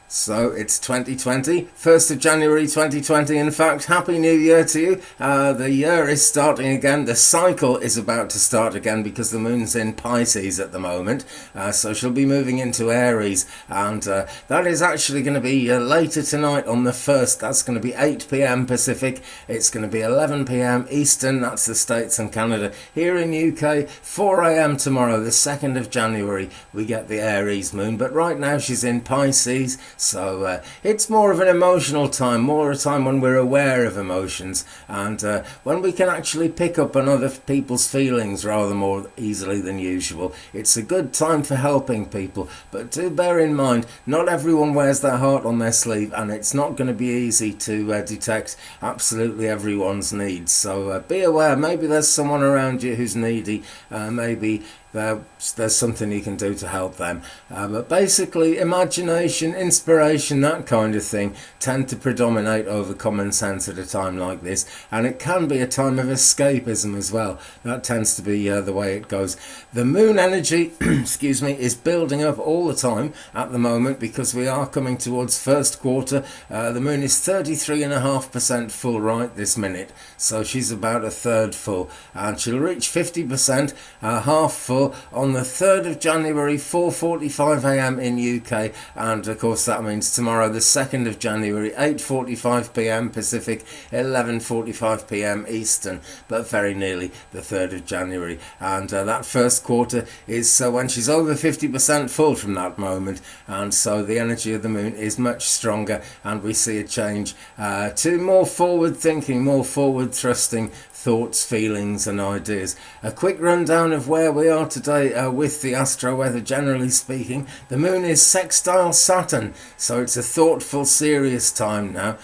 So it's 2020, 1st of January 2020 in fact. Happy New Year to you. The year is starting again. The cycle is about to start again because the moon's in Pisces at the moment. So she'll be moving into Aries, and that is actually going to be later tonight on the 1st. That's going to be 8 p.m. Pacific. It's going to be 11 p.m. Eastern, that's the States and Canada. Here in UK, 4 a.m. tomorrow, the 2nd of January, we get the Aries moon. But right now she's in Pisces. So it's more of an emotional time, more a time when we're aware of emotions, and when we can actually pick up on other people's feelings rather more easily than usual. It's a good time for helping people, but do bear in mind, not everyone wears their heart on their sleeve, and it's not going to be easy to detect absolutely everyone's needs. So be aware, maybe there's someone around you who's needy, maybe there's something you can do to help them. But basically, imagination, inspiration, that kind of thing tend to predominate over common sense at a time like this. And it can be a time of escapism as well. That tends to be the way it goes. The moon energy, excuse me, is building up all the time at the moment because we are coming towards first quarter. The moon is 33.5% full right this minute. So she's about a third full. And she'll reach 50%, half full, on the 3rd of January, 4:45 a.m. in UK, and of course that means tomorrow the 2nd of January, 8:45 p.m. Pacific, 11:45 p.m. Eastern, but very nearly the 3rd of January. And that first quarter is when she's over 50% full from that moment, and so the energy of the moon is much stronger, and we see a change to more forward thinking, more forward thrusting thoughts, feelings and ideas. A quick rundown of where we are today with the astro weather. Generally speaking, the moon is sextile Saturn, so it's a thoughtful, serious time now.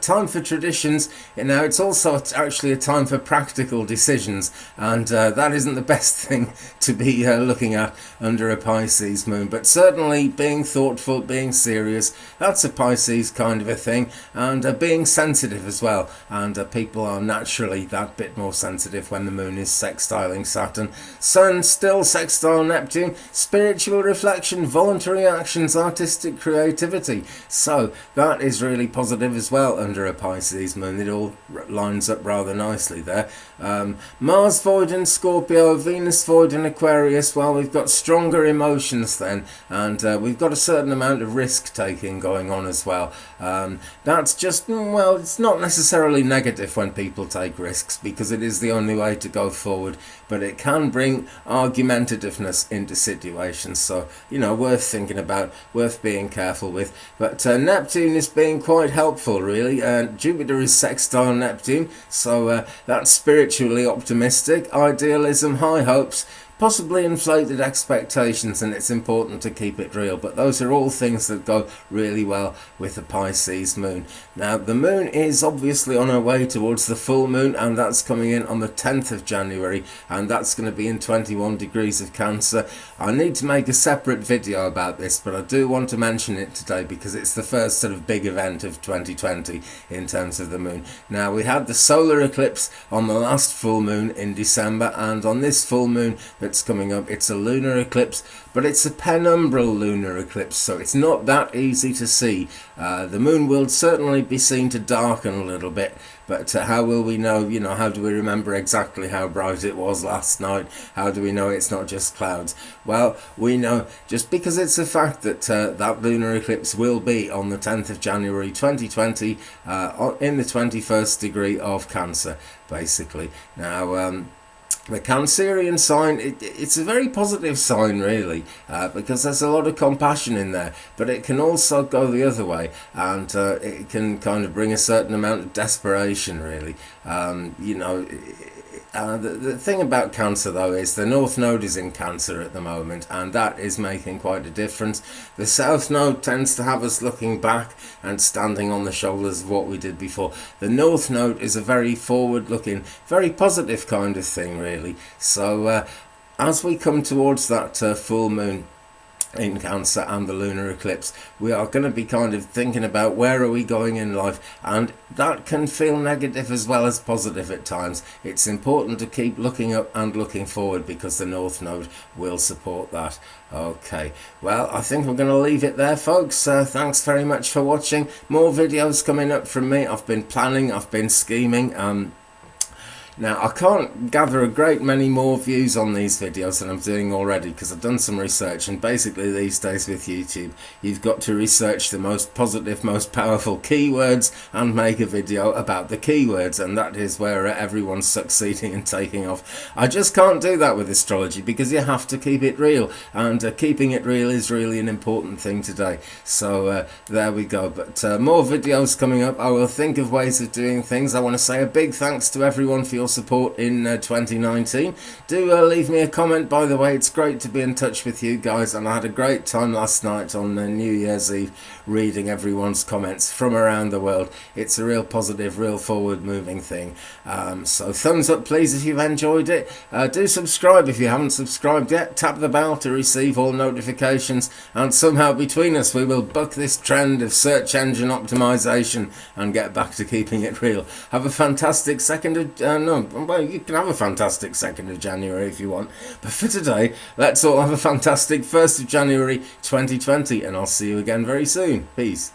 Time for traditions. Now it's also actually a time for practical decisions, and that isn't the best thing to be looking at under a Pisces moon, but certainly being thoughtful, being serious, that's a Pisces kind of a thing, and being sensitive as well, and people are naturally that bit more sensitive when the moon is sextiling Saturn. Sun still sextile Neptune, spiritual reflection, voluntary actions, artistic creativity. So that is really positive as well under a Pisces moon. It all lines up rather nicely there. Mars void in Scorpio, Venus void in Aquarius. Well, we've got stronger emotions then, and we've got a certain amount of risk taking going on as well. That's just, well, it's not necessarily negative when people take risks, because it is the only way to go forward, but it can bring argumentativeness into situations, so worth thinking about, worth being careful with. But Neptune is being quite helpful really. Jupiter is sextile Neptune, so that's spiritually optimistic, idealism, high hopes, possibly inflated expectations, and it's important to keep it real, but those are all things that go really well with the Pisces moon. Now the moon is obviously on her way towards the full moon, and that's coming in on the 10th of January, and that's going to be in 21 degrees of Cancer. I need to make a separate video about this, but I do want to mention it today because it's the first sort of big event of 2020 in terms of the moon. Now we had the solar eclipse on the last full moon in December, and on this full moon that's coming up, it's a lunar eclipse, but it's a penumbral lunar eclipse, so it's not that easy to see. The moon will certainly be seen to darken a little bit, but how will we know? How do we remember exactly how bright it was last night? How do we know it's not just clouds? Well, we know just because it's a fact that that lunar eclipse will be on the 10th of January 2020 in the 21st degree of Cancer, basically. Now the Cancerian sign, it's a very positive sign really, because there's a lot of compassion in there, but it can also go the other way, and it can kind of bring a certain amount of desperation really. The thing about Cancer though is the North Node is in Cancer at the moment, and that is making quite a difference. The South Node tends to have us looking back and standing on the shoulders of what we did before. The North Node is a very forward looking, very positive kind of thing really. So as we come towards that full moon in Cancer and the lunar eclipse. We are going to be kind of thinking about where are we going in life, and that can feel negative as well as positive at times. It's important to keep looking up and looking forward because the North Node will support that. Okay, well, I think we're going to leave it there, folks. Thanks very much for watching. More videos coming up from me. I've been planning, I've been scheming. Now, I can't gather a great many more views on these videos than I'm doing already because I've done some research, and basically these days with YouTube, you've got to research the most positive, most powerful keywords and make a video about the keywords, and that is where everyone's succeeding and taking off. I just can't do that with astrology because you have to keep it real, and keeping it real is really an important thing today. So there we go, but more videos coming up. I will think of ways of doing things. I want to say a big thanks to everyone for your support in 2019. Do leave me a comment, by the way. It's great to be in touch with you guys, and I had a great time last night on New Year's Eve reading everyone's comments from around the world. It's a real positive, real forward moving thing. So thumbs up please if you've enjoyed it. Do subscribe if you haven't subscribed yet. Tap the bell to receive all notifications, and somehow between us we will buck this trend of search engine optimization and get back to keeping it real. Have a fantastic well, you can have a fantastic 2nd of January if you want, but for today, let's all have a fantastic 1st of January 2020, and I'll see you again very soon. Peace.